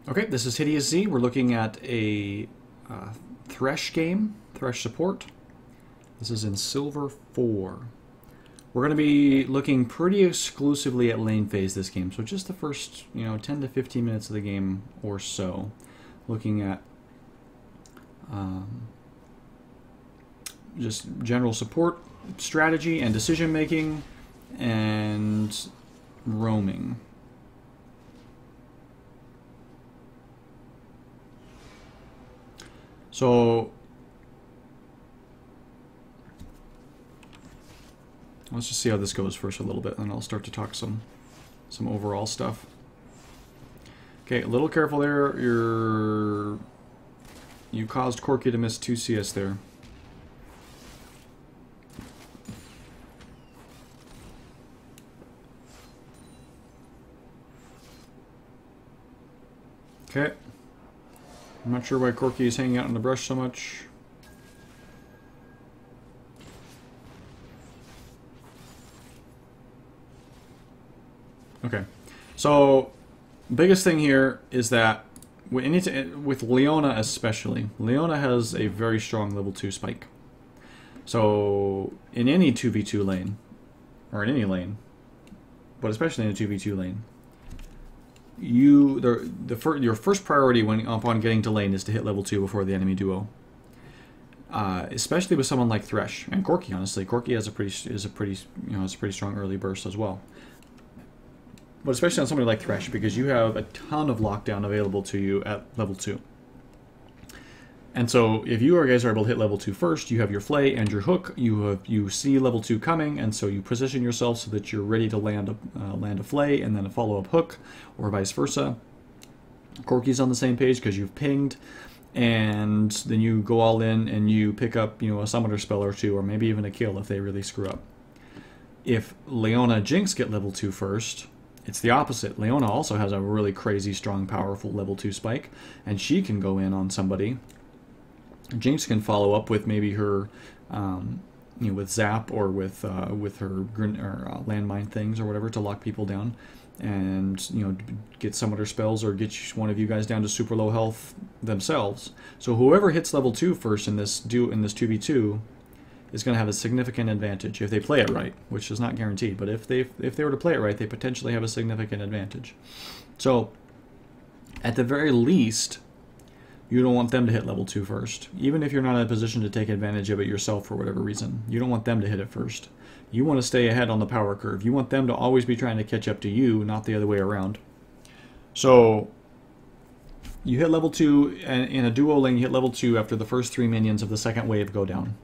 Okay, this is Hideous Z. We're looking at a Thresh game, Thresh support. This is in Silver 4. We're going to be looking pretty exclusively at lane phase this game, so just the first 10 to 15 minutes of the game or so, looking at just general support, strategy, and decision making, and roaming. So let's just see how this goes first a little bit, and I'll start to talk some overall stuff. Okay, a little careful there. You caused Corky to miss 2 CS there. Okay. I'm not sure why Corky is hanging out on the brush so much. Okay, so biggest thing here is that with Leona especially, Leona has a very strong level 2 spike. So in any 2v2 lane, or in any lane, but especially in a 2v2 lane, your first priority upon getting to lane is to hit level 2 before the enemy duo. Especially with someone like Thresh and Corky. Honestly, Corky has a pretty strong early burst as well. But especially on somebody like Thresh, because you have a ton of lockdown available to you at level 2. And so if you guys are able to hit level 2 first, you have your flay and your hook. You see level 2 coming, and so you position yourself so that you're ready to land a flay and then a follow-up hook, or vice versa. Corky's on the same page because you've pinged, and then you go all in and you pick up a summoner spell or two, or maybe even a kill if they really screw up. If Leona Jinx get level 2 first, it's the opposite. Leona also has a really crazy, strong, powerful level 2 spike, and she can go in on somebody. Jinx can follow up with maybe her, with Zap or with her landmine things or whatever to lock people down, and get summoner spells or get one of you guys down to super low health themselves. So whoever hits level 2 first in this 2v2 is going to have a significant advantage if they play it right, which is not guaranteed. But if they were to play it right, they potentially have a significant advantage. So at the very least, you don't want them to hit level 2 first. Even if you're not in a position to take advantage of it yourself for whatever reason, you don't want them to hit it first. You want to stay ahead on the power curve. You want them to always be trying to catch up to you, not the other way around. So you hit level 2, and in a duo lane, you hit level 2 after the first 3 minions of the second wave go down,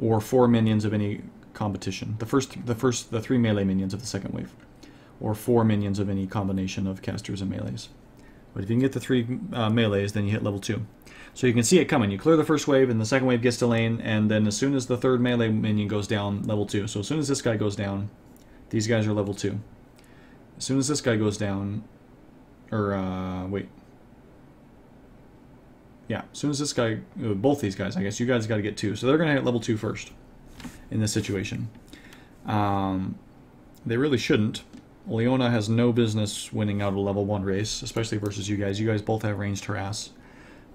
or 4 minions of any competition. The 3 melee minions of the second wave, or 4 minions of any combination of casters and melees. But if you can get the 3 melees, then you hit level 2. So you can see it coming. You clear the first wave, and the second wave gets to lane, and then as soon as the 3rd melee minion goes down, level 2. So as soon as this guy goes down, these guys are level 2. As soon as this guy goes down, yeah, as soon as this guy, both these guys, I guess, you guys got to get 2. So they're going to hit level 2 first in this situation. They really shouldn't. Leona has no business winning out a level 1 race, especially versus you guys. You guys both have ranged harass.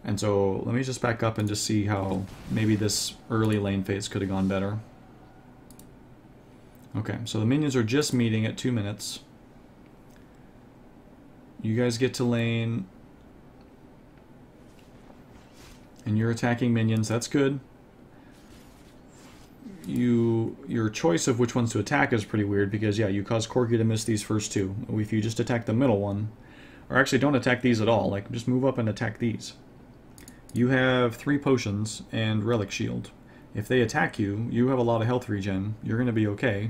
And so let me just back up and just see how maybe this early lane phase could have gone better. Okay, so the minions are just meeting at 2 minutes. You guys get to lane, and you're attacking minions. That's good. Your choice of which ones to attack is pretty weird because, yeah, you cause Corky to miss these first 2. If you just attack the middle one, or actually don't attack these at all, like just move up and attack these. You have 3 potions and relic shield. If they attack you, you have a lot of health regen. You're going to be okay.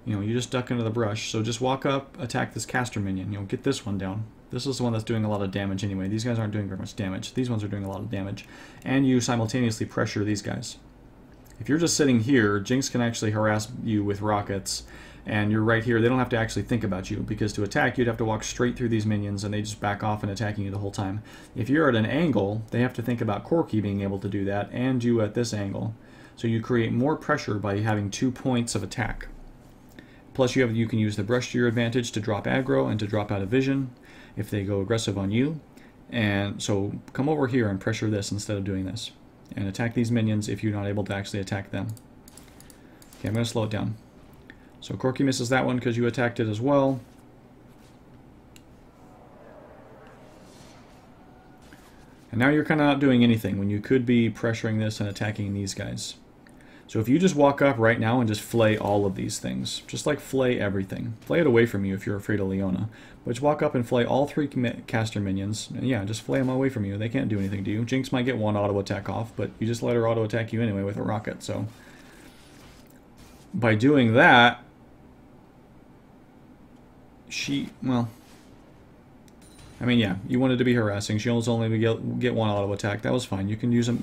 You just duck into the brush. So just walk up, attack this caster minion. Get this one down. This is the one that's doing a lot of damage anyway. These guys aren't doing very much damage. These ones are doing a lot of damage. And you simultaneously pressure these guys. If you're just sitting here, Jinx can actually harass you with rockets, and you're right here. They don't have to actually think about you, because to attack, you'd have to walk straight through these minions, and they just back off and attacking you the whole time. If you're at an angle, they have to think about Corky being able to do that, and you at this angle. So you create more pressure by having 2 points of attack. Plus you can use the brush to your advantage to drop aggro and to drop out of vision if they go aggressive on you. And so come over here and pressure this instead of doing this. And attack these minions if you're not able to actually attack them. Okay, I'm going to slow it down. So Corky misses that one because you attacked it as well. And now you're kind of not doing anything when you could be pressuring this and attacking these guys. So if you just walk up right now and just flay all of these things, just like flay everything. Flay it away from you if you're afraid of Leona. But just walk up and flay all 3 caster minions. And yeah, just flay them away from you. They can't do anything to you. Jinx might get 1 auto attack off, but you just let her auto attack you anyway with a rocket. So by doing that, well, I mean, yeah, you wanted to be harassing. She was only get 1 auto attack. That was fine. You can use a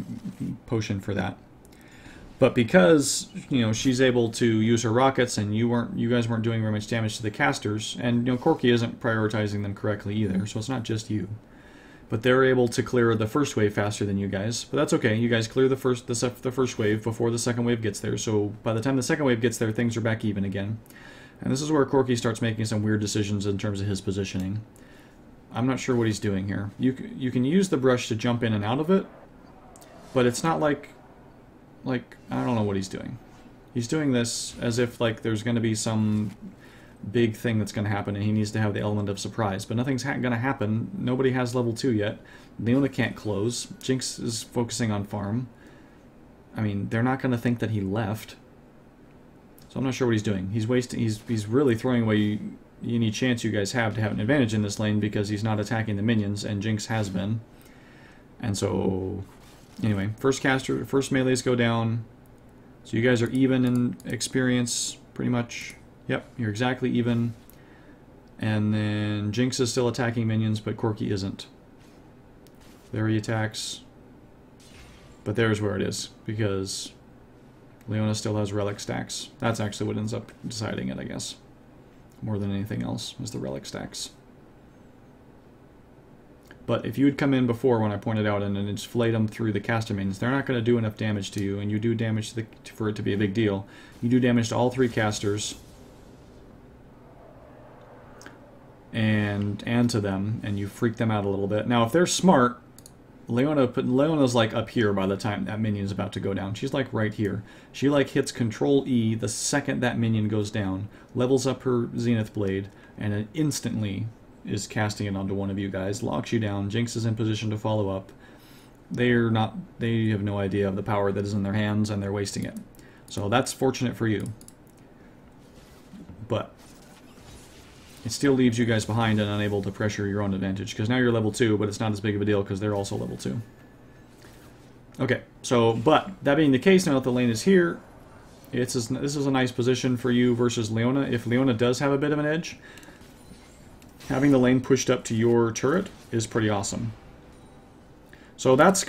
potion for that. But because, you know, she's able to use her rockets and you guys weren't doing very much damage to the casters, and, you know, Corky isn't prioritizing them correctly either, so it's not just you. But they're able to clear the first wave faster than you guys. But that's okay. You guys clear the first wave before the second wave gets there. So by the time the second wave gets there, things are back even again. And this is where Corky starts making some weird decisions in terms of his positioning. I'm not sure what he's doing here. You can use the brush to jump in and out of it, but it's not like I don't know what he's doing. He's doing this as if like there's going to be some big thing that's going to happen and he needs to have the element of surprise. But nothing's going to happen. Nobody has level 2 yet. Leona can't close. Jinx is focusing on farm. I mean, they're not going to think that he left. So I'm not sure what he's doing. He's wasting. He's really throwing away any chance you guys have to have an advantage in this lane because he's not attacking the minions, and Jinx has been. And so, anyway, first melees go down. So you guys are even in experience, pretty much. Yep, you're exactly even. And then Jinx is still attacking minions, but Corky isn't. There he attacks. But there's where it is, because Leona still has relic stacks. That's actually what ends up deciding it, I guess. More than anything else, is the relic stacks. But if you had come in before when I pointed out and then just flayed them through the caster minions, they're not going to do enough damage to you, and you do damage for it to be a big deal. You do damage to all 3 casters and to them, and you freak them out a little bit. Now, if they're smart, Leona's like up here by the time that minion's about to go down. She's like right here. She like hits Control E the second that minion goes down, levels up her Zenith Blade, and it instantly is casting it onto one of you guys, locks you down. Jinx is in position to follow up. They have no idea of the power that is in their hands, and they're wasting it. So that's fortunate for you. But it still leaves you guys behind and unable to pressure your own advantage, because now you're level 2, but it's not as big of a deal because they're also level 2. Okay, so, but that being the case, now that the lane is here, this is a nice position for you versus Leona. If Leona does have a bit of an edge, having the lane pushed up to your turret is pretty awesome. So that was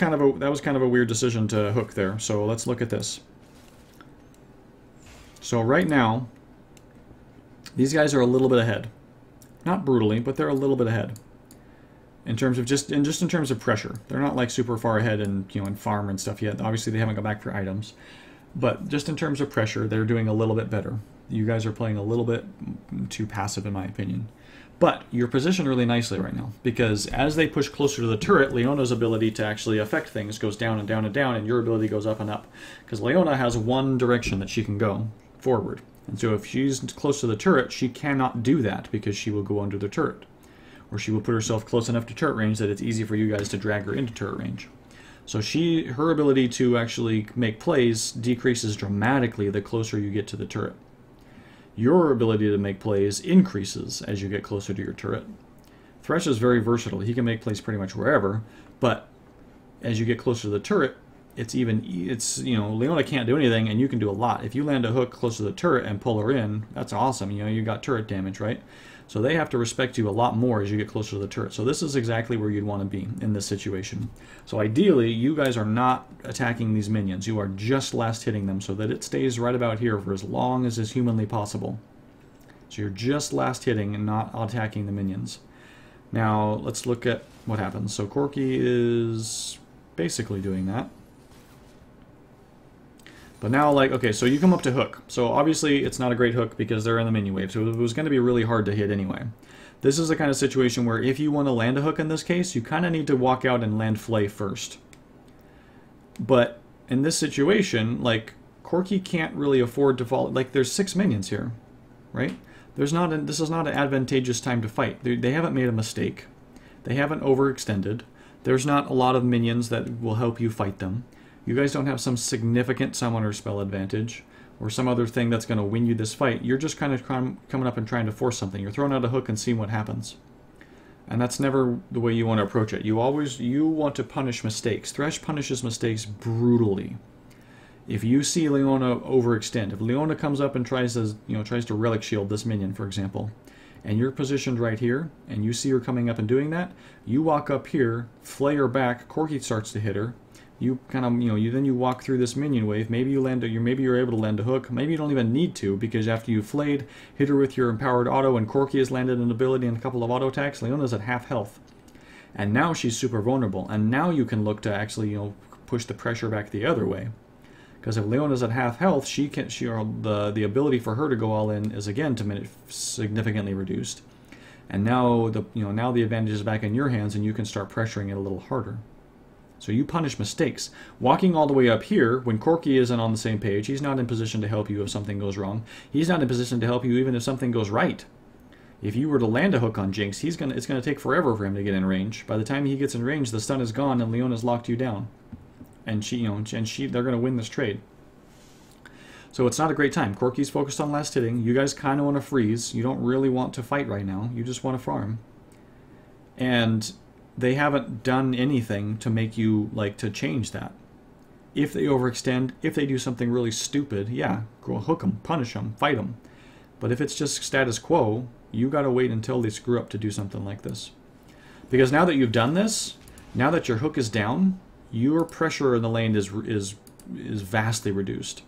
kind of a weird decision to hook there. So let's look at this. So right now, these guys are a little bit ahead. Not brutally, but they're a little bit ahead. In terms of just in terms of pressure. They're not like super far ahead in, you know, in farm and stuff yet. Obviously they haven't gone back for items. But just in terms of pressure, they're doing a little bit better. You guys are playing a little bit too passive in my opinion. But you're positioned really nicely right now, because as they push closer to the turret, Leona's ability to actually affect things goes down and down and down, and your ability goes up and up. Because Leona has one direction that she can go, forward. And so if she's close to the turret, she cannot do that, because she will go under the turret. Or she will put herself close enough to turret range that it's easy for you guys to drag her into turret range. So her ability to actually make plays decreases dramatically the closer you get to the turret. Your ability to make plays increases as you get closer to your turret. Thresh is very versatile. He can make plays pretty much wherever, but as you get closer to the turret, you know, Leona can't do anything and you can do a lot. If you land a hook close to the turret and pull her in, that's awesome. You know, you got turret damage, right? So they have to respect you a lot more as you get closer to the turret. So this is exactly where you'd want to be in this situation. So ideally, you guys are not attacking these minions. You are just last hitting them so that it stays right about here for as long as is humanly possible. So you're just last hitting and not attacking the minions. Now, let's look at what happens. So Corky is basically doing that. But now, like, okay, so you come up to hook. So obviously it's not a great hook because they're in the minion wave, so it was going to be really hard to hit anyway. This is the kind of situation where if you want to land a hook in this case, you kind of need to walk out and land Flay first. But in this situation, like, Corki can't really afford to fall. Like, there's 6 minions here, right? This is not an advantageous time to fight. They haven't made a mistake. They haven't overextended. There's not a lot of minions that will help you fight them. You guys don't have some significant summoner spell advantage or some other thing that's going to win you this fight. You're just kind of coming up and trying to force something. You're throwing out a hook and seeing what happens. And that's never the way you want to approach it. You want to punish mistakes. Thresh punishes mistakes brutally. If you see Leona overextend, if Leona comes up and tries to relic shield this minion, for example, and you're positioned right here, and you see her coming up and doing that, you walk up here, flay her back, Corki starts to hit her. You kind of, then you walk through this minion wave. Maybe maybe you're able to land a hook. Maybe you don't even need to, because after you've flayed, hit her with your empowered auto, and Corki has landed an ability and a couple of auto attacks. Leona's at half health, and now she's super vulnerable. And now you can look to actually, push the pressure back the other way, because if Leona's at half health, the ability for her to go all in is again significantly reduced. And now the advantage is back in your hands, and you can start pressuring it a little harder. So you punish mistakes. Walking all the way up here, when Corki isn't on the same page, he's not in position to help you if something goes wrong. He's not in position to help you even if something goes right. If you were to land a hook on Jinx, it's going to take forever for him to get in range. By the time he gets in range, the stun is gone and Leona's locked you down. And they're going to win this trade. So it's not a great time. Corki's focused on last hitting. You guys kind of want to freeze. You don't really want to fight right now. You just want to farm. And they haven't done anything to make you, to change that. If they overextend, if they do something really stupid, yeah, go hook them, punish them, fight them. But if it's just status quo, you got to wait until they screw up to do something like this. Because now that you've done this, now that your hook is down, your pressure in the lane is vastly reduced.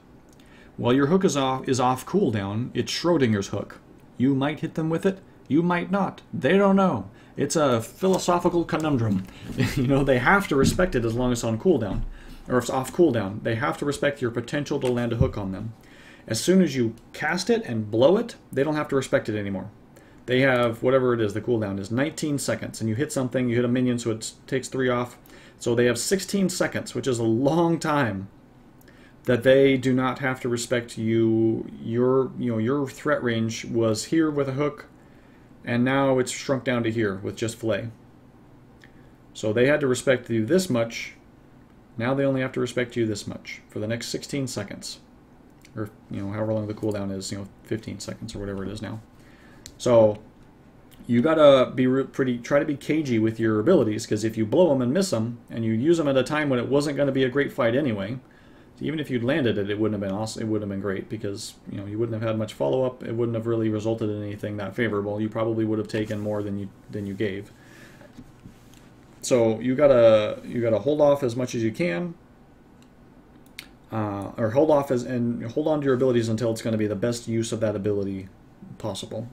While your hook is off cooldown, it's Schrodinger's hook. You might hit them with it, you might not. They don't know. It's a philosophical conundrum. They have to respect it as long as it's on cooldown, or if it's off cooldown. They have to respect your potential to land a hook on them. As soon as you cast it and blow it, they don't have to respect it anymore. They have, whatever it is, the cooldown is 19 seconds, and you hit something, you hit a minion, so it takes 3 off. So they have 16 seconds, which is a long time, that they do not have to respect you. Your threat range was here with a hook, and now it's shrunk down to here with just Flay. So they had to respect you this much. Now they only have to respect you this much for the next 16 seconds. Or, however long the cooldown is, 15 seconds or whatever it is now. So you gotta try to be cagey with your abilities, because if you blow them and miss them, and you use them at a time when it wasn't going to be a great fight anyway, even if you'd landed it, it wouldn't have been awesome. It wouldn't have been great, because you wouldn't have had much follow-up. It wouldn't have really resulted in anything that favorable. You probably would have taken more than you gave. So you gotta hold off as much as you can, or hold on to your abilities until it's going to be the best use of that ability possible,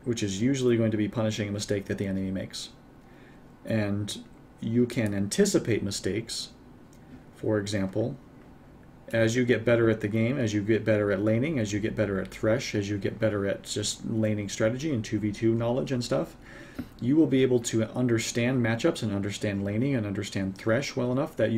which is usually going to be punishing a mistake that the enemy makes. And you can anticipate mistakes. For example, as you get better at the game, as you get better at laning, as you get better at Thresh, as you get better at just laning strategy and 2v2 knowledge and stuff, you will be able to understand matchups and understand laning and understand Thresh well enough that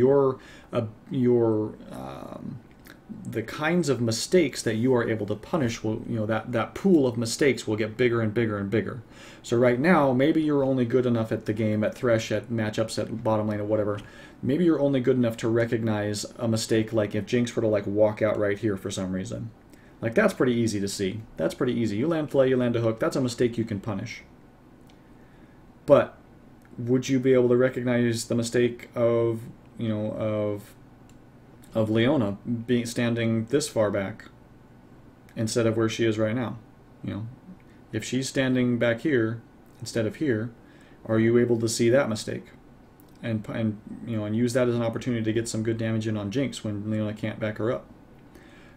the kinds of mistakes that you are able to punish will, that pool of mistakes will get bigger and bigger and bigger. So right now, maybe you're only good enough at the game, at Thresh, at matchups, at bottom lane, or whatever. Maybe you're only good enough to recognize a mistake, like if Jinx were to walk out right here for some reason. That's pretty easy to see. That's pretty easy. You land Flay, you land a hook. That's a mistake you can punish. But would you be able to recognize the mistake of Leona standing this far back instead of where she is right now? If she's standing back here instead of here, are you able to see that mistake and use that as an opportunity to get some good damage in on Jinx when Leona can't back her up?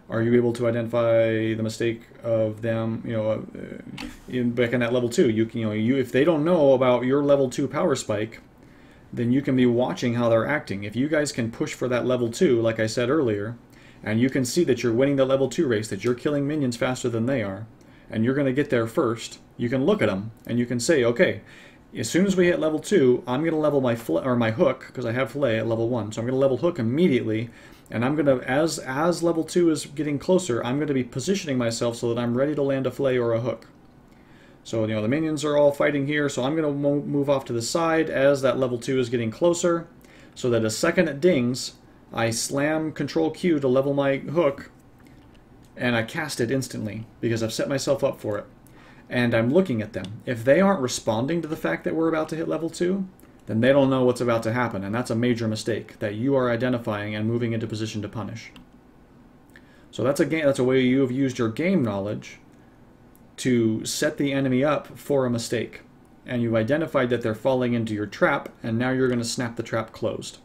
Are you able to identify the mistake of them, back in that level 2? If they don't know about your level 2 power spike, then you can be watching how they're acting. If you guys can push for that level 2, like I said earlier, and you can see that you're winning the level 2 race, that you're killing minions faster than they are, and you're going to get there first, you can look at them and you can say, okay, as soon as we hit level 2, I'm going to level my hook, because I have fillet at level 1, so I'm going to level hook immediately, and I'm going to, as level 2 is getting closer, I'm going to be positioning myself so that I'm ready to land a fillet or a hook. So, you know, the minions are all fighting here, so I'm going to move off to the side as that level 2 is getting closer, so that a second it dings, I slam Control Q to level my hook, and I cast it instantly, because I've set myself up for it. And I'm looking at them. If they aren't responding to the fact that we're about to hit level 2, then they don't know what's about to happen, and that's a major mistake that you are identifying and moving into position to punish. So that's a way you have used your game knowledge to set the enemy up for a mistake. And you've identified that they're falling into your trap, and now you're going to snap the trap closed.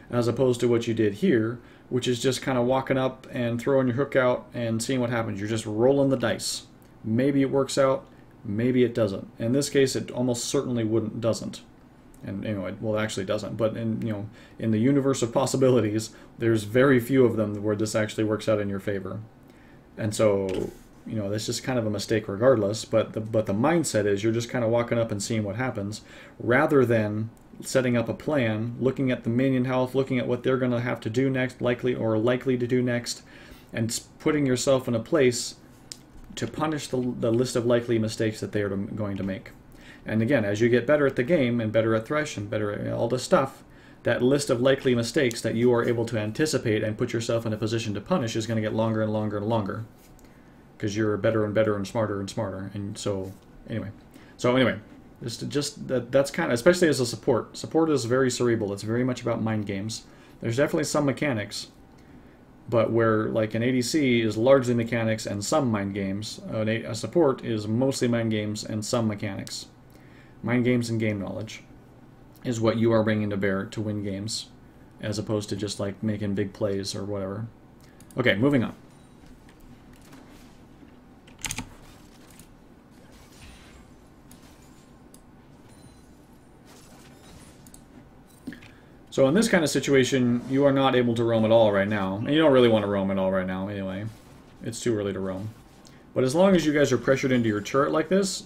As opposed to what you did here, which is just kind of walking up and throwing your hook out and seeing what happens. You're just rolling the dice. Maybe it works out, maybe it doesn't. In this case, it almost certainly doesn't. And anyway, well, it actually doesn't. But in the universe of possibilities, there's very few of them where this actually works out in your favor. And so, that's just kind of a mistake regardless. But the mindset is you're just kind of walking up and seeing what happens, rather than setting up a plan, looking at the minion health, looking at what they're going to have to do next, likely to do next, and putting yourself in a place to punish the list of likely mistakes that they are going to make. And again, as you get better at the game, and better at Thresh, and better at all this stuff, that list of likely mistakes that you are able to anticipate and put yourself in a position to punish is going to get longer and longer and longer. Because you're better and better and smarter and smarter. And so, anyway. That's kind of, especially as a support. Support is very cerebral. It's very much about mind games. There's definitely some mechanics, but where like an ADC is largely mechanics and some mind games, a support is mostly mind games and some mechanics. Mind games and game knowledge is what you are bringing to bear to win games, as opposed to just like making big plays or whatever. Okay, moving on. So in this kind of situation, you are not able to roam at all right now. And you don't really want to roam at all right now anyway. It's too early to roam. But as long as you guys are pressured into your turret like this,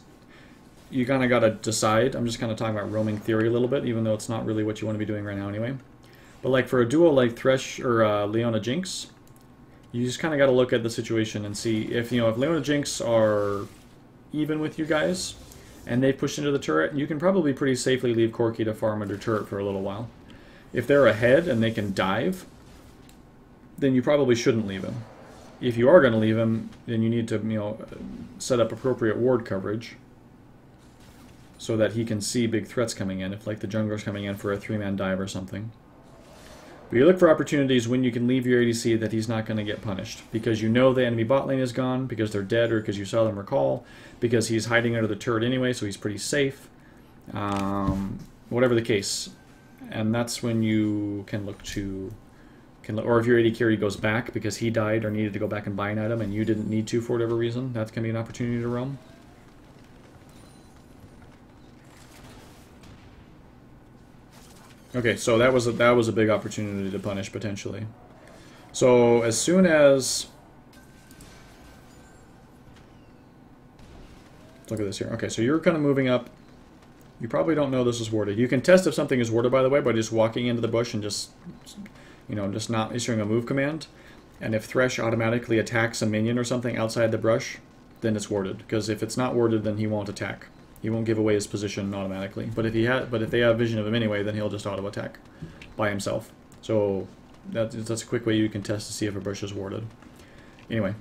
you kind of got to decide. I'm just kind of talking about roaming theory a little bit, even though it's not really what you want to be doing right now anyway. But like for a duo like Thresh or Leona Jinx, you just kind of got to look at the situation and see if, if Leona Jinx are even with you guys, and they push into the turret, you can probably pretty safely leave Corki to farm under turret for a little while. If they're ahead and they can dive, then you probably shouldn't leave him. If you are going to leave him, then you need to, set up appropriate ward coverage so that he can see big threats coming in, if like the jungler's coming in for a 3-man dive or something. But you look for opportunities when you can leave your ADC that he's not going to get punished, because you know the enemy bot lane is gone, because they're dead, or because you saw them recall, because he's hiding under the turret anyway, so he's pretty safe. Whatever the case. And that's when you can look to, or if your AD carry goes back because he died or needed to go back and buy an item and you didn't need to for whatever reason, that can be an opportunity to roam. Okay, so that was a big opportunity to punish potentially. So as soon as, let's look at this here. Okay, so you're kind of moving up. You probably don't know this is warded. You can test if something is warded, by the way, by just walking into the bush and just not issuing a move command. And if Thresh automatically attacks a minion or something outside the brush, then it's warded. Because if it's not warded, then he won't attack. He won't give away his position automatically. But if they have vision of him anyway, then he'll just auto attack by himself. So that's a quick way you can test to see if a brush is warded. Anyway,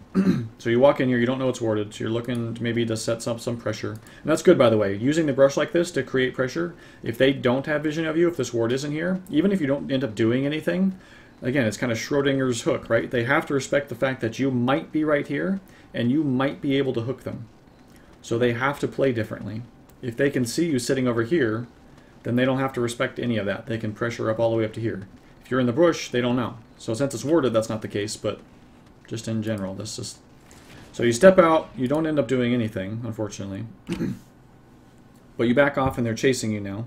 so you walk in here, you don't know it's warded, so you're looking maybe to set up some pressure. And that's good, by the way. Using the brush like this to create pressure, if they don't have vision of you, if this ward isn't here, even if you don't end up doing anything, again, it's kind of Schrodinger's hook, right? They have to respect the fact that you might be right here, and you might be able to hook them. So they have to play differently. If they can see you sitting over here, then they don't have to respect any of that. They can pressure up all the way up to here. If you're in the bush, they don't know. So since it's warded, that's not the case, but just in general, this is... So you step out, you don't end up doing anything, unfortunately. But you back off and they're chasing you now.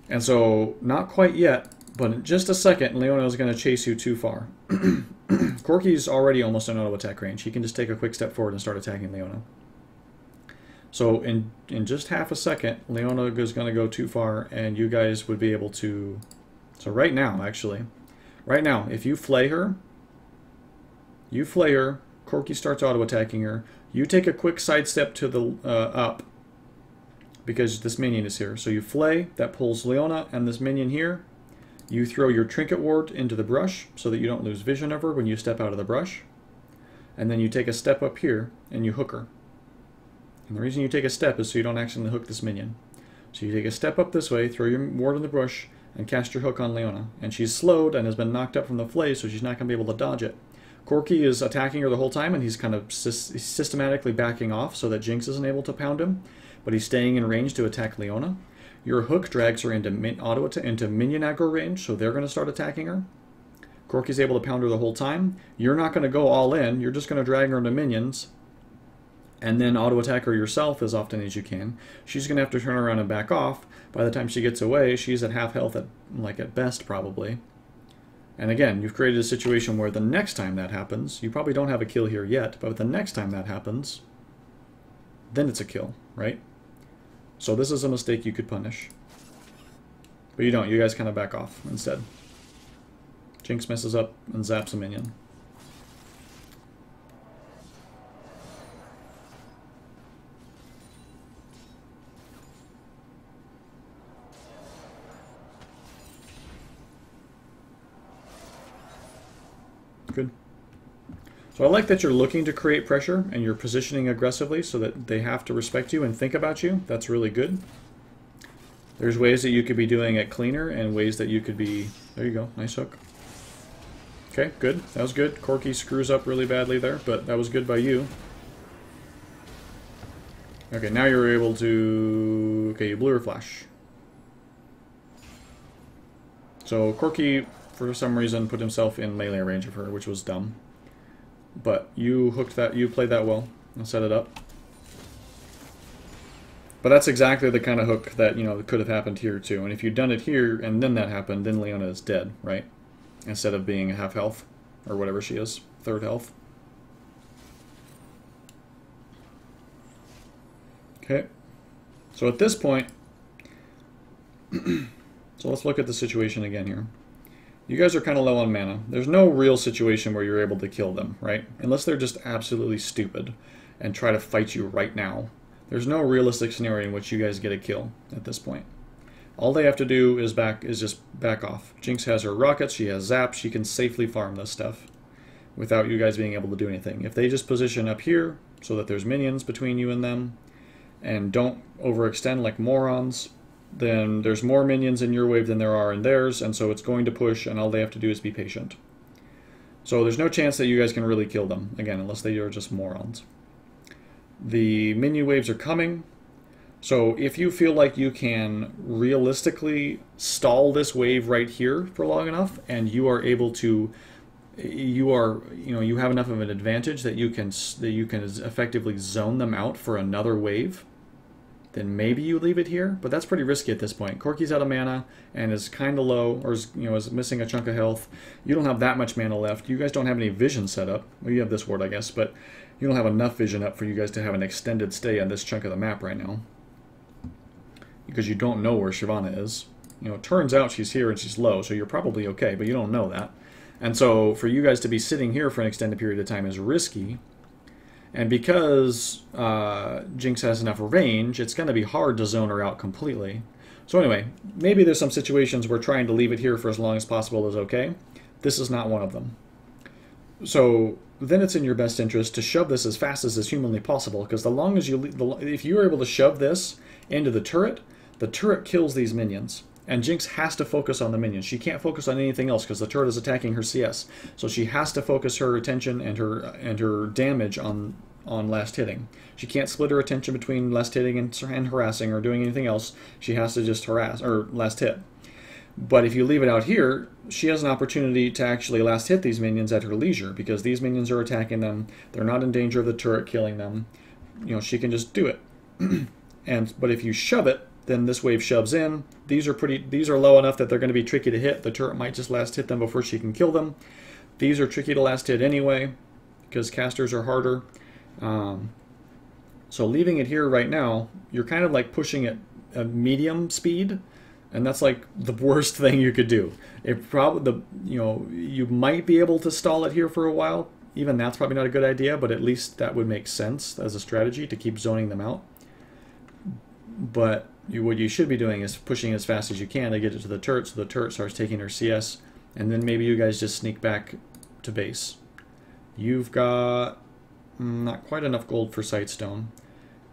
And so, not quite yet, But in just a second, Leona's going to chase you too far. Corky's already almost in auto attack range. He can just take a quick step forward and start attacking Leona. So in just half a second, Leona is going to go too far, and you guys would be able to... So right now, actually, right now, if you flay her, Corky starts auto attacking her. You take a quick sidestep to the up, because this minion is here. So you flay, that pulls Leona and this minion here. You throw your trinket ward into the brush so that you don't lose vision of her when you step out of the brush. And then you take a step up here and you hook her. And the reason you take a step is so you don't accidentally hook this minion. So you take a step up this way, throw your ward in the brush, and cast your hook on Leona. And she's slowed and has been knocked up from the flay, so she's not going to be able to dodge it. Corky is attacking her the whole time, and he's kind of systematically backing off so that Jinx isn't able to pound him. But he's staying in range to attack Leona. Your hook drags her into minion aggro range, so they're going to start attacking her. Corky's able to pound her the whole time. You're not going to go all in. You're just going to drag her into minions, and then auto attack her yourself as often as you can. She's going to have to turn around and back off. By the time she gets away, she's at half health at best, probably. And again, you've created a situation where the next time that happens, you probably don't have a kill here yet, but the next time that happens, then it's a kill, right? So this is a mistake you could punish. But you don't. You guys kind of back off instead. Jinx messes up and zaps a minion. Good. So I like that you're looking to create pressure and you're positioning aggressively so that they have to respect you and think about you. That's really good. There's ways that you could be doing it cleaner and ways that you could be... There you go. Nice hook. Okay, good. That was good. Corky screws up really badly there, but that was good by you. Okay, now you're able to... Okay, you blew her flash. So Corky, for some reason, put himself in melee range of her, which was dumb. But you hooked that, you played that well and set it up. But that's exactly the kind of hook that, you know, could have happened here too. And if you'd done it here and then that happened, then Leona is dead, right? Instead of being half health or whatever she is, third health. Okay. So at this point, so let's look at the situation again here. You guys are kind of low on mana. There's no real situation where you're able to kill them, right? Unless they're just absolutely stupid and try to fight you right now. There's no realistic scenario in which you guys get a kill at this point. All they have to do is just back off. Jinx has her rockets, she has zap, she can safely farm this stuff without you guys being able to do anything. If they just position up here so that there's minions between you and them and don't overextend like morons, then there's more minions in your wave than there are in theirs, and so it's going to push, and all they have to do is be patient. So there's no chance that you guys can really kill them, again, unless they are just morons. The minion waves are coming, so if you feel like you can realistically stall this wave right here for long enough, and you are able to, you have enough of an advantage that you can effectively zone them out for another wave, then maybe you leave it here, but that's pretty risky at this point. Corky's out of mana and is kind of low, or is missing a chunk of health. You don't have that much mana left. You guys don't have any vision set up. Well, you have this ward, I guess, but you don't have enough vision up for you guys to have an extended stay on this chunk of the map right now, because you don't know where Shyvana is. You know, it turns out she's here and she's low, so you're probably okay, but you don't know that. And so for you guys to be sitting here for an extended period of time is risky. And because Jinx has enough range, it's going to be hard to zone her out completely. So anyway, maybe there's some situations where trying to leave it here for as long as possible is okay. This is not one of them. So then it's in your best interest to shove this as fast as is humanly possible, because the long as if you're able to shove this into the turret kills these minions. And Jinx has to focus on the minions. She can't focus on anything else because the turret is attacking her CS. So she has to focus her attention and her damage on last hitting. She can't split her attention between last hitting and harassing or doing anything else. She has to just harass or last hit. But if you leave it out here, she has an opportunity to actually last hit these minions at her leisure, because these minions are attacking them. They're not in danger of the turret killing them. You know, she can just do it. But if you shove it then this wave shoves in. These are low enough that they're going to be tricky to hit. The turret might just last hit them before she can kill them. These are tricky to last hit anyway, because casters are harder. So leaving it here right now, you're kind of like pushing it at medium speed, and that's like the worst thing you could do. It probably you might be able to stall it here for a while. Even that's probably not a good idea, but at least that would make sense as a strategy to keep zoning them out. But what you should be doing is pushing as fast as you can to get it to the turret, so the turret starts taking her CS, and then maybe you guys just sneak back to base. You've got not quite enough gold for Sightstone,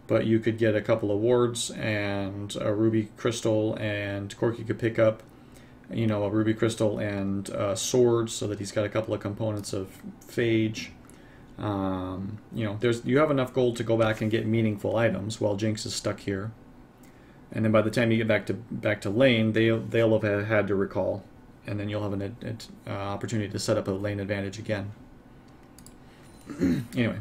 but you could get a couple of wards and a ruby crystal, and Corky could pick up, a ruby crystal and swords, so that he's got a couple of components of phage. You have enough gold to go back and get meaningful items while Jinx is stuck here. And then by the time you get back to lane, they'll have had to recall, and then you'll have an opportunity to set up a lane advantage again. Anyway.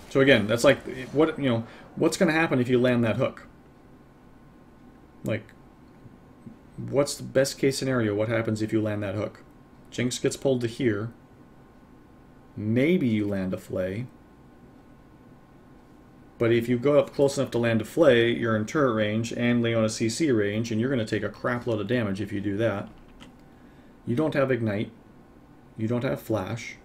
So again, that's like what's going to happen if you land that hook? Like, what's the best case scenario? What happens if you land that hook? Jinx gets pulled to here. Maybe you land a flay. But if you go up close enough to land a flay, you're in turret range and Leona CC range, and you're going to take a crap load of damage if you do that. You don't have Ignite. You don't have Flash.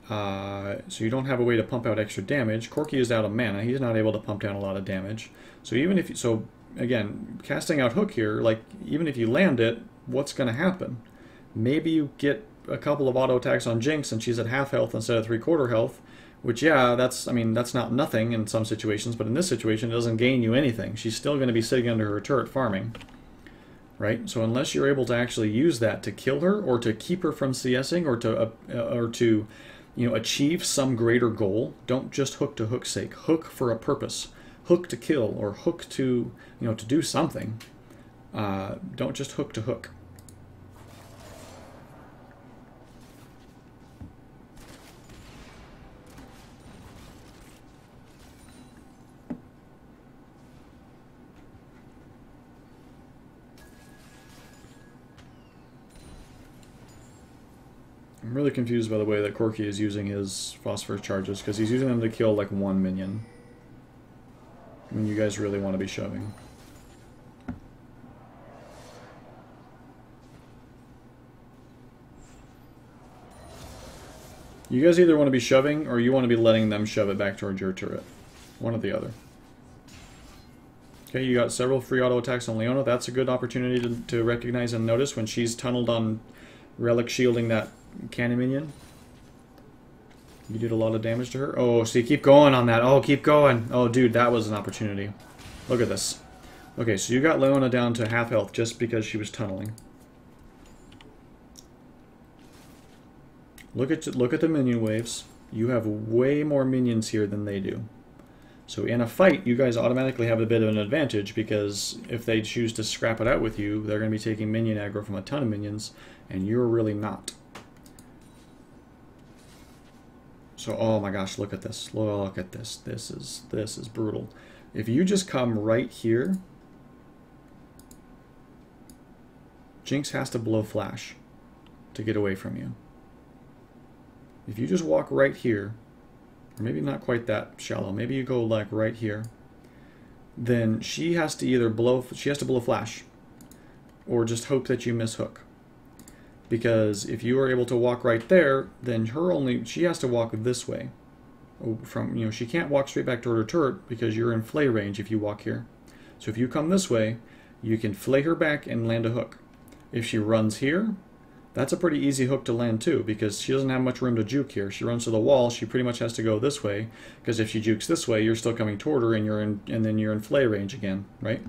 So you don't have a way to pump out extra damage. Corky is out of mana. He's not able to pump down a lot of damage. So even if again, casting out Hook here, like, even if you land it, what's going to happen? Maybe you get a couple of auto attacks on Jinx and she's at half health instead of 3/4 health, which, yeah, that's not nothing in some situations, but in this situation it doesn't gain you anything. She's still going to be sitting under her turret farming, right? So unless you're able to actually use that to kill her, or to keep her from CSing, or to achieve some greater goal, don't just hook to hook's sake. Hook for a purpose. Hook to kill, or hook to, to do something. Don't just hook to hook. I'm really confused by the way that Corky is using his phosphorus charges, because he's using them to kill like one minion. I mean, you guys really want to be shoving. You guys either want to be shoving, or you want to be letting them shove it back towards your turret. One or the other. Okay, you got several free auto attacks on Leona. That's a good opportunity to recognize and notice when she's tunneled on Relic shielding that cannon minion. You did a lot of damage to her. Oh, see, keep going on that. Oh, keep going. Oh, dude, that was an opportunity. Look at this. Okay, so you got Leona down to half health just because she was tunneling. Look at the minion waves. You have way more minions here than they do. So in a fight, you guys automatically have a bit of an advantage, because if they choose to scrap it out with you, they're going to be taking minion aggro from a ton of minions, and you're really not. So, oh my gosh, look at this. Look at this. This is brutal. If you just come right here, Jinx has to blow Flash to get away from you. If you just walk right here, or maybe not quite that shallow, maybe you go like right here, then she has to either blow Flash, or just hope that you miss Hook. Because if you are able to walk right there, then she has to walk this way. She can't walk straight back toward her turret because you're in flay range if you walk here. So if you come this way, you can flay her back and land a hook. If she runs here, that's a pretty easy hook to land too, because she doesn't have much room to juke here. She runs to the wall, she pretty much has to go this way, because if she jukes this way, you're still coming toward her, and then you're in flay range again, right?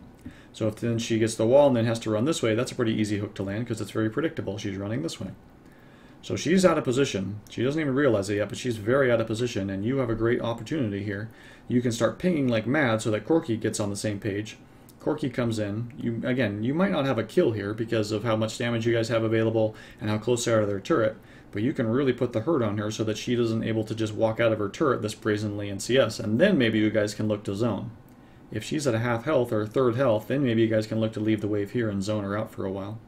So if then she gets the wall and then has to run this way, that's a pretty easy hook to land, because it's very predictable. She's running this way. So she's out of position. She doesn't even realize it yet, but she's very out of position, and you have a great opportunity here. You can start pinging like mad so that Corky gets on the same page. Corky comes in. You might not have a kill here because of how much damage you guys have available and how close they are to their turret, But you can really put the hurt on her so that she isn't able to just walk out of her turret this brazenly in CS, and then maybe you guys can look to zone. If she's at a half health or a third health, then maybe you guys can look to leave the wave here and zone her out for a while.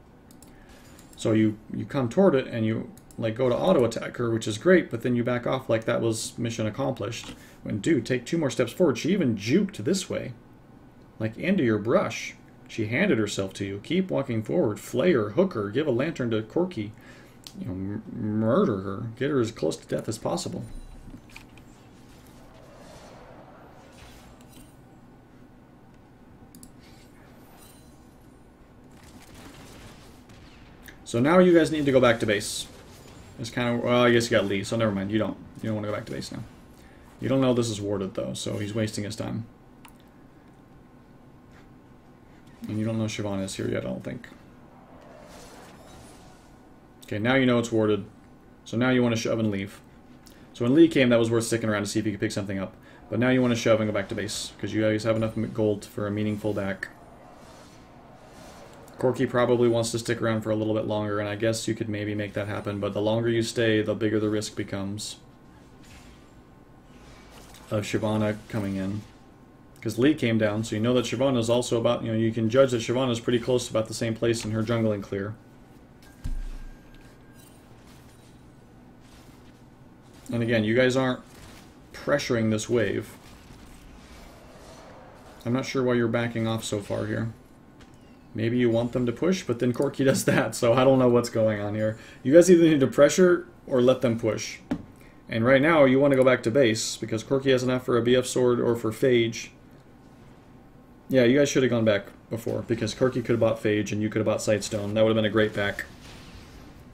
So you come toward it and you like go to auto attack her, which is great, but then you back off like that was mission accomplished. When dude, take 2 more steps forward. She even juked this way, like into your brush. She handed herself to you. Keep walking forward. Flay her, hook her, give a lantern to Corki. You know, murder her. Get her as close to death as possible. So now you guys need to go back to base. It's kind of, well, I guess you got Lee, so never mind. You don't want to go back to base now. You don't know this is warded though, so he's wasting his time. And you don't know Siobhan is here yet, I don't think. Okay, now you know it's warded. So now you want to shove and leave. So when Lee came, that was worth sticking around to see if you could pick something up. But now you want to shove and go back to base, because you guys have enough gold for a meaningful back. Corki probably wants to stick around for a little bit longer, and I guess you could maybe make that happen, but the longer you stay, the bigger the risk becomes of Shyvana coming in. Because Lee came down, so you know that Shyvana is also about, you can judge that Shyvana is pretty close to about the same place in her jungling clear. And again, you guys aren't pressuring this wave. I'm not sure why you're backing off so far here. Maybe you want them to push, but then Corki does that, so I don't know what's going on here. You guys either need to pressure or let them push. And right now, you want to go back to base, because Corki has enough for a BF sword or for Phage. Yeah, you guys should have gone back before, because Corki could have bought Phage and you could have bought Sightstone. That would have been a great back.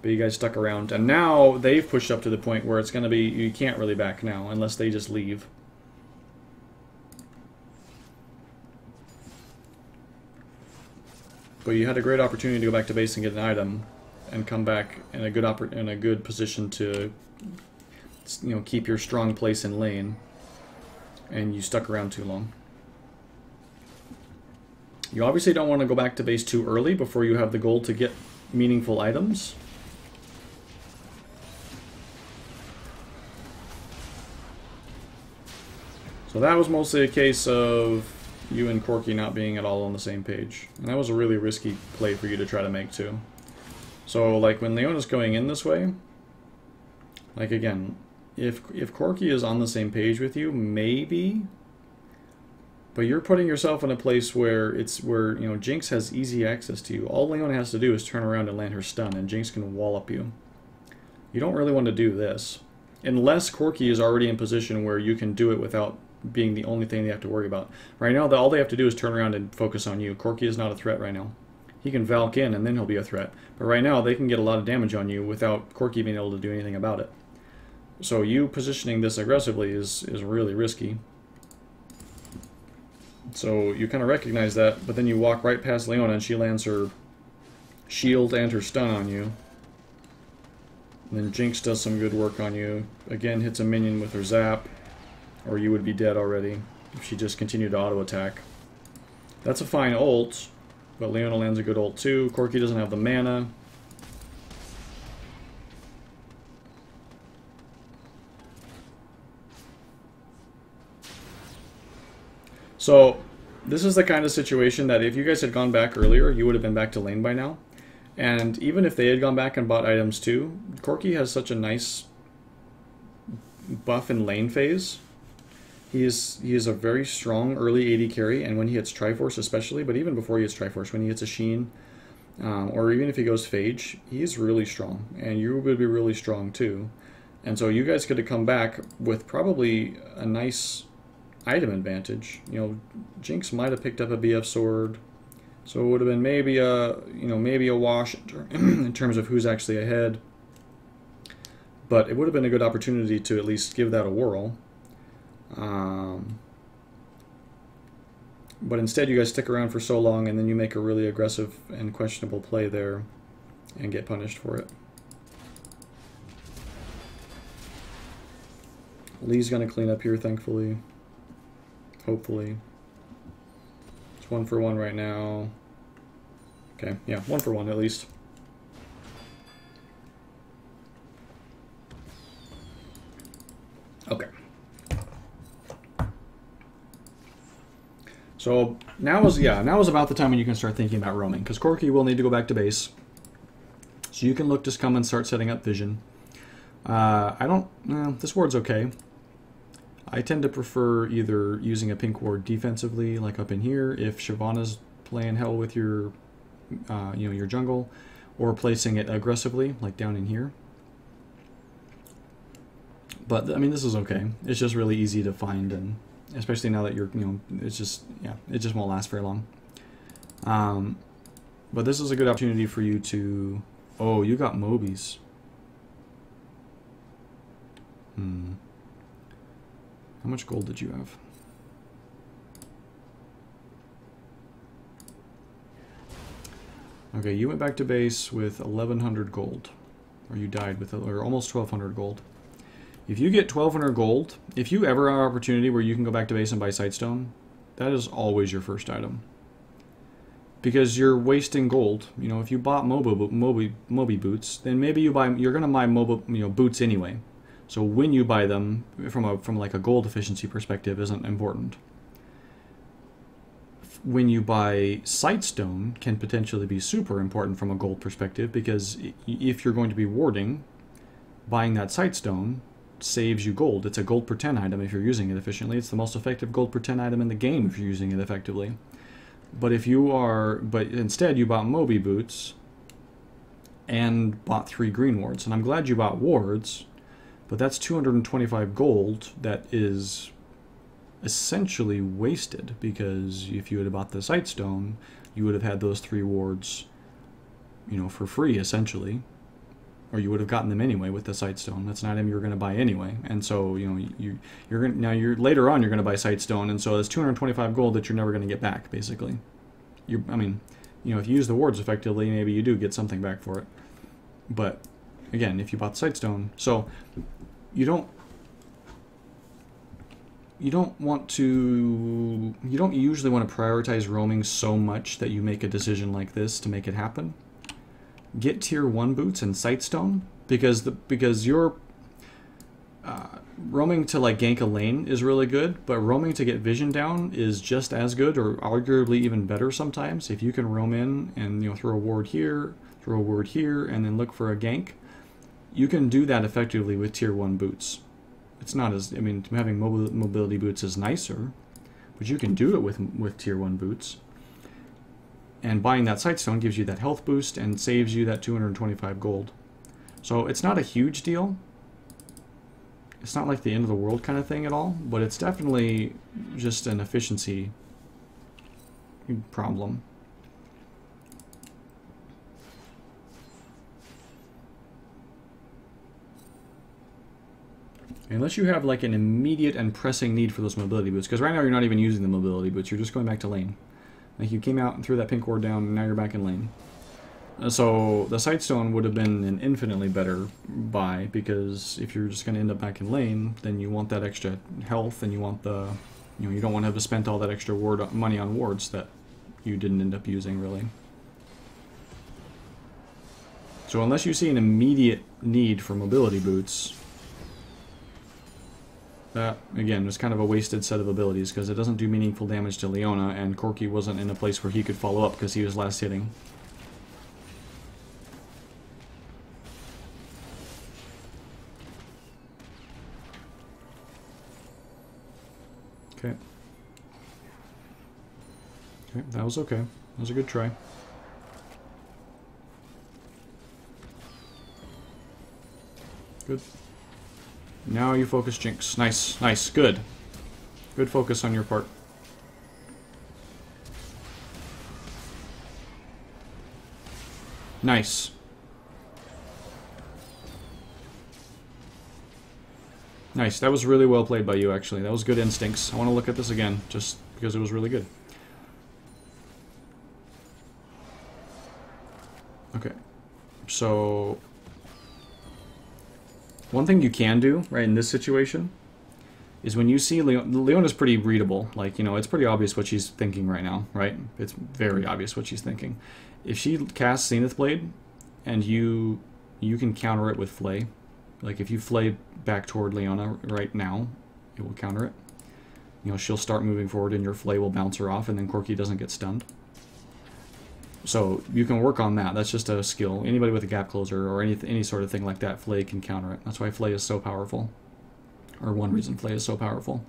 But you guys stuck around. And now they've pushed up to the point where it's going to be, you can't really back now, unless they just leave. But you had a great opportunity to go back to base and get an item, and come back in a good position to, keep your strong place in lane. And you stuck around too long. You obviously don't want to go back to base too early before you have the goal to get meaningful items. So that was mostly a case of you and Corki not being at all on the same page. And that was a really risky play for you to try to make too. So like when Leona's going in this way, like again, if Corki is on the same page with you, maybe, but you're putting yourself in a place where Jinx has easy access to you. All Leona has to do is turn around and land her stun, and Jinx can wallop you. You don't really want to do this, unless Corki is already in position where you can do it without being the only thing they have to worry about. Right now, all they have to do is turn around and focus on you. Corki is not a threat right now. He can Valk in, and then he'll be a threat. But right now, they can get a lot of damage on you without Corki being able to do anything about it. So you positioning this aggressively is really risky. So you kind of recognize that, but then you walk right past Leona, and she lands her shield and her stun on you. And then Jinx does some good work on you. Again, hits a minion with her zap, or you would be dead already if she just continued to auto-attack. That's a fine ult, but Leona lands a good ult too. Corki doesn't have the mana. So, this is the kind of situation that if you guys had gone back earlier, you would have been back to lane by now. And even if they had gone back and bought items too, Corki has such a nice buff in lane phase. He is a very strong early AD carry, and when he hits Triforce especially, but even before he hits Triforce, when he hits a Sheen, or even if he goes Phage, he's really strong, and you would be really strong too. And so you guys could have come back with probably a nice item advantage. Jinx might have picked up a BF sword, so it would have been maybe a wash in terms of who's actually ahead. But it would have been a good opportunity to at least give that a whirl. But instead you guys stick around for so long, and then you make a really aggressive and questionable play there and get punished for it. Lee's going to clean up here, thankfully. Hopefully. It's 1-for-1 right now. Okay, yeah, 1-for-1 at least. Okay. So now is about the time when you can start thinking about roaming, because Corky will need to go back to base. So you can look to come and start setting up vision. This ward's okay. I tend to prefer either using a pink ward defensively, like up in here, if Shyvana's playing hell with your, your jungle, or placing it aggressively, like down in here. But I mean, this is okay. It's just really easy to find, and especially now that you're, it's just, it just won't last very long. But this is a good opportunity for you to, oh, you got Mobies. How much gold did you have? Okay, you went back to base with 1,100 gold. Or you died with, or almost 1,200 gold. If you get 1,200 gold, if you ever have an opportunity where you can go back to base and buy Sightstone, that is always your first item. Because you're wasting gold. If you bought Moby boots, then maybe you're going to buy boots anyway. So when you buy them, from like a gold efficiency perspective, isn't important. When you buy Sightstone, can potentially be super important from a gold perspective, because if you're going to be warding, buying that Sightstone saves you gold. It's a gold per 10 item if you're using it efficiently. It's the most effective gold per 10 item in the game if you're using it effectively. But instead you bought Moby boots and bought 3 green wards. And I'm glad you bought wards, but that's 225 gold that is essentially wasted, because if you had bought the Sightstone, you would have had those 3 wards, for free essentially, or you would have gotten them anyway with the Sightstone. That's an item you were going to buy anyway, and so later on you're going to buy Sightstone, and so it's 225 gold that you're never going to get back basically. If you use the wards effectively, maybe you do get something back for it, but again, if you bought the Sightstone, so you don't usually want to prioritize roaming so much that you make a decision like this to make it happen. Get tier 1 boots and Sightstone, because your roaming to like gank a lane is really good, but roaming to get vision down is just as good, or arguably even better sometimes. If you can roam in and throw a ward here, and then look for a gank, you can do that effectively with tier 1 boots. It's not as, having mobility boots is nicer, but you can do it with tier 1 boots. And buying that Sightstone gives you that health boost and saves you that 225 gold. So it's not a huge deal. It's not like the end of the world kind of thing at all, but it's definitely just an efficiency problem. Unless you have like an immediate and pressing need for those mobility boots, because right now you're not even using the mobility boots, you're just going back to lane. Like you came out and threw that pink ward down, and now you're back in lane. So the Sightstone would have been an infinitely better buy, because if you're just going to end up back in lane, then you want that extra health, and you want the, you don't want to have to spend all that extra money on wards that you didn't end up using really. So unless you see an immediate need for mobility boots, that, again, was kind of a wasted set of abilities, because it doesn't do meaningful damage to Leona, and Corky wasn't in a place where he could follow up because he was last hitting. Okay. Okay, that was okay. That was a good try. Good. Now you focus Jinx. Nice, nice, good. Good focus on your part. Nice. Nice, that was really well played by you, actually. That was good instincts. I want to look at this again, just because it was really good. Okay. So one thing you can do, right, in this situation, is when you see Leona's pretty readable. Like, it's pretty obvious what she's thinking right now, right? It's very obvious what she's thinking. If she casts Zenith Blade, and you can counter it with Flay, Like if you flay back toward Leona right now, it will counter it. You know, she'll start moving forward and your flay will bounce her off, and then Corky doesn't get stunned. So you can work on that. That's just a skill. Anybody with a gap closer or any sort of thing like that, flay can counter it. That's why flay is so powerful, or one reason flay is so powerful.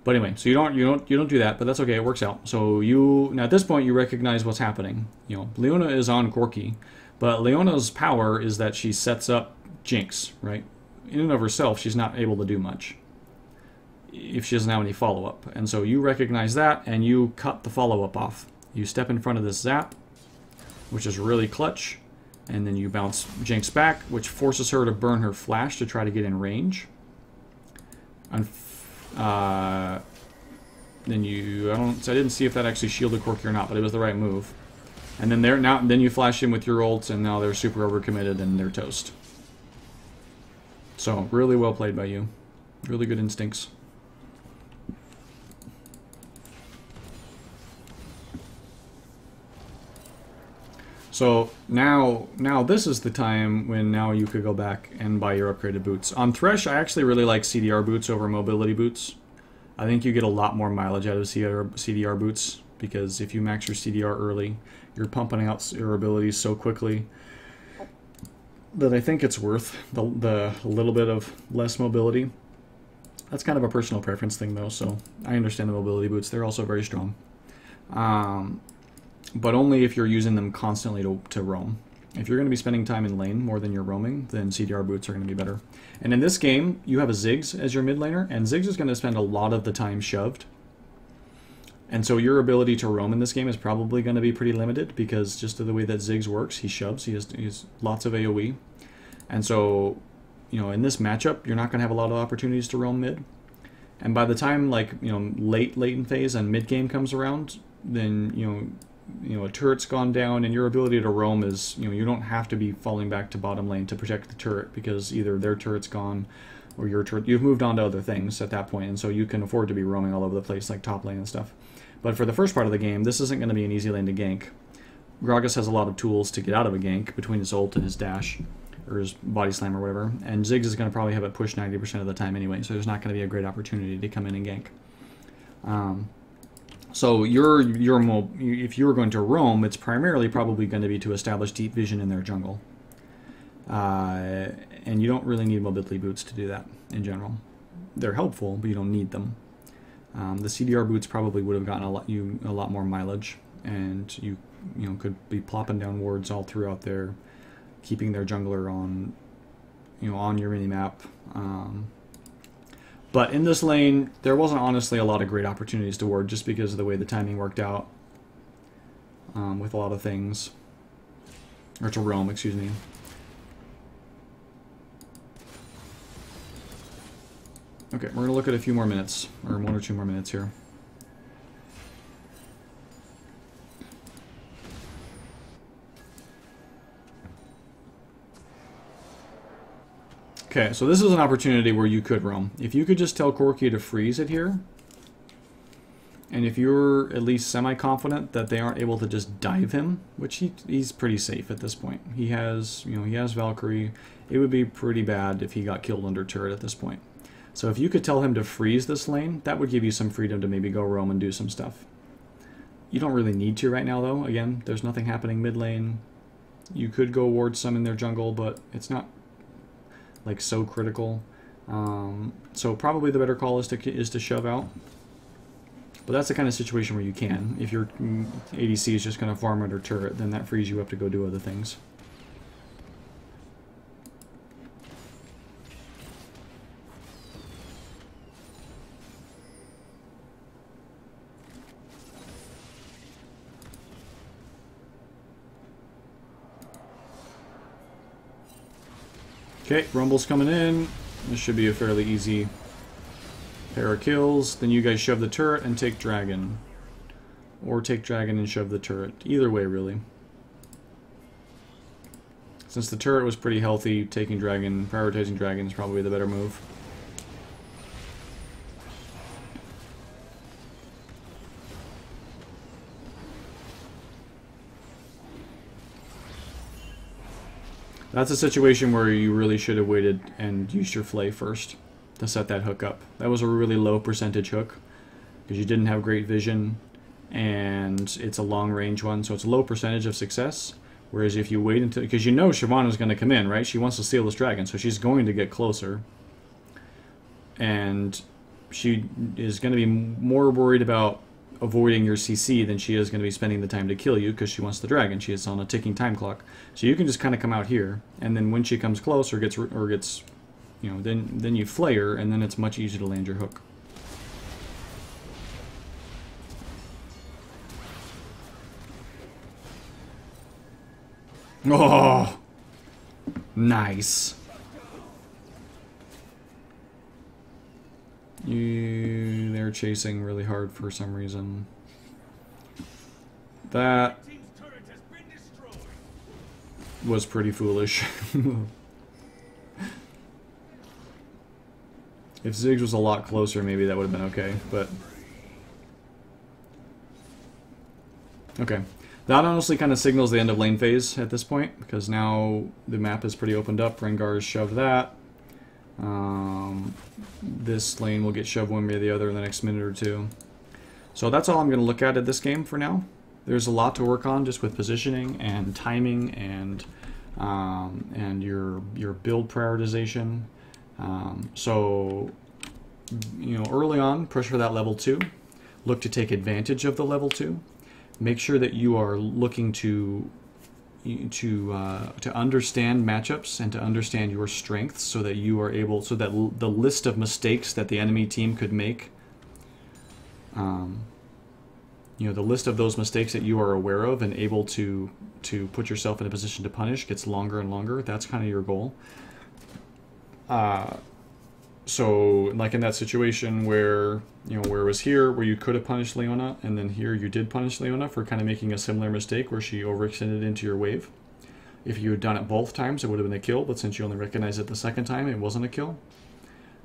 But anyway, so you don't do that, but that's okay. It works out. So now at this point you recognize what's happening. You know, Leona is on Corky, but Leona's power is that she sets up Jinx, right? In and of herself, she's not able to do much if she doesn't have any follow-up. And so you recognize that, and you cut the follow-up off. You step in front of this zap, which is really clutch, and then you bounce Jinx back, which forces her to burn her flash to try to get in range. Then I didn't see if that actually shielded Corky or not, but it was the right move. And then then you flash in with your ult, and now they're super overcommitted and they're toast. So really well played by you. Really good instincts. So now this is the time when now you could go back and buy your upgraded boots. On Thresh, I actually really like CDR boots over mobility boots. I think you get a lot more mileage out of CDR boots, because if you max your CDR early, you're pumping out your abilities so quickly that I think it's worth the little bit of less mobility. That's kind of a personal preference thing though, so I understand the mobility boots. They're also very strong. But only if you're using them constantly to roam. If you're going to be spending time in lane more than you're roaming, then CDR boots are going to be better. And in this game, you have a Ziggs as your mid laner, and Ziggs is going to spend a lot of the time shoved. And so your ability to roam in this game is probably going to be pretty limited, because just of the way that Ziggs works, he shoves, he has lots of AoE. And so, you know, in this matchup, you're not going to have a lot of opportunities to roam mid. And by the time, like, you know, late in phase and mid game comes around, then, you know, a turret's gone down, and your ability to roam is, you know, you don't have to be falling back to bottom lane to protect the turret, because either their turret's gone or your turret, you've moved on to other things at that point, and so you can afford to be roaming all over the place, like top lane and stuff. But for the first part of the game, this isn't going to be an easy lane to gank. Gragas has a lot of tools to get out of a gank between his ult and his dash, or his body slam or whatever, and Ziggs is going to probably have it pushed 90% of the time anyway, so there's not going to be a great opportunity to come in and gank. So if you're going to roam, it's primarily probably going to be to establish deep vision in their jungle. And you don't really need mobility boots to do that in general. They're helpful, but you don't need them. The CDR boots probably would have gotten a lot more mileage, and you could be plopping down wards all throughout there, keeping their jungler on your mini map. But in this lane, there wasn't honestly a lot of great opportunities to ward, just because of the way the timing worked out with a lot of things. Or to roam, excuse me. Okay, we're going to look at a few more minutes, or 1 or 2 more minutes here. Okay, so this is an opportunity where you could roam. If you could just tell Corky to freeze it here, and if you're at least semi-confident that they aren't able to just dive him, which he's pretty safe at this point. He has Valkyrie. It would be pretty bad if he got killed under turret at this point. So if you could tell him to freeze this lane, that would give you some freedom to maybe go roam and do some stuff. You don't really need to right now, though. Again, there's nothing happening mid lane. You could go ward some in their jungle, but it's not like so critical. So probably the better call is to shove out. But that's the kind of situation where you can. If your ADC is just going to farm under turret, then that frees you up to go do other things. Okay, Rumble's coming in. This should be a fairly easy pair of kills. Then you guys shove the turret and take dragon. Or take dragon and shove the turret. Either way, really. Since the turret was pretty healthy, taking dragon, prioritizing dragon is probably the better move. That's a situation where you really should have waited and used your flay first to set that hook up. That was a really low percentage hook because you didn't have great vision, and it's a long range one, so it's a low percentage of success. Whereas if you wait until, because you know Shyvana's going to come in, right? She wants to steal this dragon, so she's going to get closer. And she is going to be more worried about avoiding your CC than she is going to be spending the time to kill you because she wants the dragon. She is on a ticking time clock. So you can just kind of come out here, and then when she comes close or gets you know, then you flay her, and then it's much easier to land your hook. Oh, nice. They're chasing really hard for some reason. That was pretty foolish. If Ziggs was a lot closer, maybe that would have been okay, but... Okay. That honestly kind of signals the end of lane phase at this point, because now the map is pretty opened up. Rengar's shoved that. This lane will get shoved one way or the other in the next minute or two. So that's all I'm going to look at this game for now. There's a lot to work on just with positioning and timing and your build prioritization. So, you know, early on, push for that level 2. Look to take advantage of the level 2. Make sure that you are looking to understand matchups and to understand your strengths, so that you are able, so that the list of mistakes that the enemy team could make, you know, the list of those mistakes that you are aware of and able to put yourself in a position to punish gets longer and longer. That's kind of your goal. So, like in that situation where, you know, where it was here, where you could have punished Leona, and then here you did punish Leona for kind of making a similar mistake where she overextended into your wave. If you had done it both times, it would have been a kill, but since you only recognized it the second time, it wasn't a kill.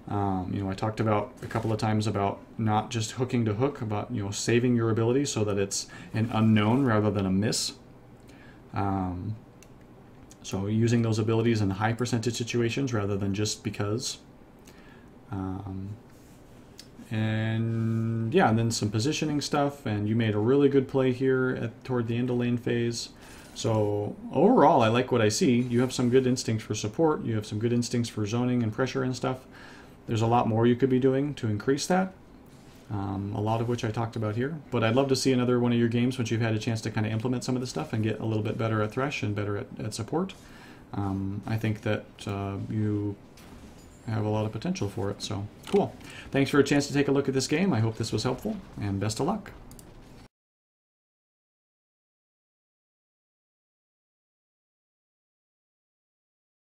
You know, I talked about a couple of times about not just hooking to hook, about, you know, saving your ability so that it's an unknown rather than a miss. So using those abilities in high percentage situations rather than just because. And yeah, and then some positioning stuff, and you made a really good play here toward the end of lane phase. So overall, I like what I see. You have some good instincts for support, you have some good instincts for zoning and pressure and stuff. There's a lot more you could be doing to increase that, a lot of which I talked about here. But I'd love to see another one of your games once you've had a chance to kind of implement some of this stuff and get a little bit better at Thresh and better at support. I think that you have a lot of potential for it, so cool. Thanks for a chance to take a look at this game. I hope this was helpful, and best of luck.